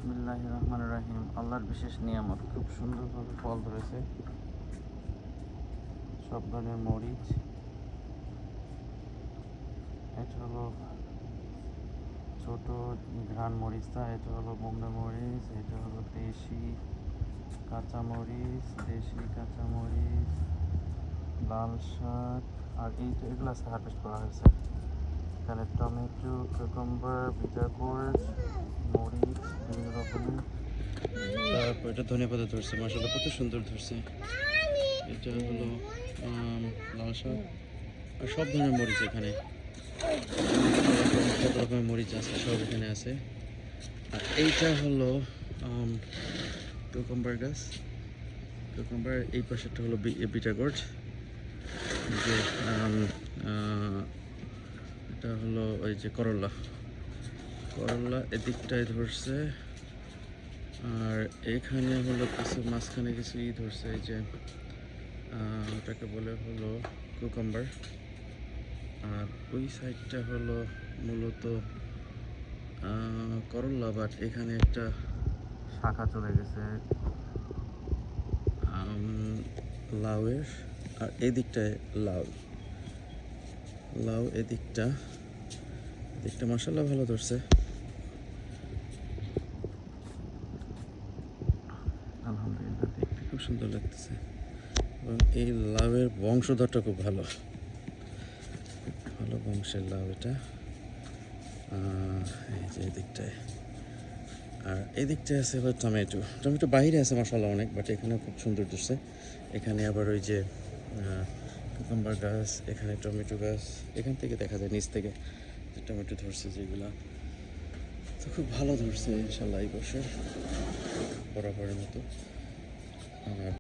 বিসমিল্লাহির রহমানির রহিম। আল্লাহর বিশেষ নিয়ামত, খুব সুন্দরভাবে ফল ধরেছে। সব ধরনের মরিচ, এটা হলো ছোট ঘ্রাণ মরিচটা, এটা হলো বোম্বে মরিচ, এটা হলো দেশি কাঁচামরিচ, লাল শাক, আর এগুলো আজকে হারভেস্ট করা হয়েছে। এখানে টমেটো, কুকুম্বার, বিটার গোর্ড, মরিচ বিভিন্ন রকমের। তারপর এটা ধনেপাতা ধরছে, মাশাআল্লাহ কত সুন্দর ধরছে। এটা হলো লাল শাক, আর সব ধরনের মরিচ এখানে, কত রকমের মরিচ আছে সব এখানে আছে। আর এইটা হলো কুকুম্বার গাছ, কুকুম্বার। এই পাশেরটা হলো বিটার গোর্ড, যে এটা হলো ওই যে করলা এদিকটায় ধরছে। আর এখানে হলো কিছু মাঝখানে কিছু ধরছে, এই যে ওটাকে বলে হলো কুকুম্বার। আর ওই সাইডটা হলো মূলত করলা, বাট এখানে একটা শাখা চলে গেছে লাউয়ের। আর এদিকটায় লাউ এদিকটা মাশাআল্লাহ ভালো ধরছে, আলহামদুলিল্লাহ। দেখতে খুব সুন্দর লাগতেছে, এবং এই লাউয়ের বংশধরটা খুব ভালো বংশের লাউ এটা। এই যে এদিকটায়, আর এদিকটায় আছে হলো টমেটো বাইরে আছে মাশাআল্লাহ অনেক, বাট এখানে খুব সুন্দর ধরছে। এখানে আবার ওই যে কুকুম্বার গাছ, এখানে টমেটো গাছ, এখান থেকে দেখা যায় নিচ থেকে টমেটো ধরছে যেগুলা। তো খুব ভালো ধরছে ইনশাআল্লাহ এই বছর বরাবরের মতো। আর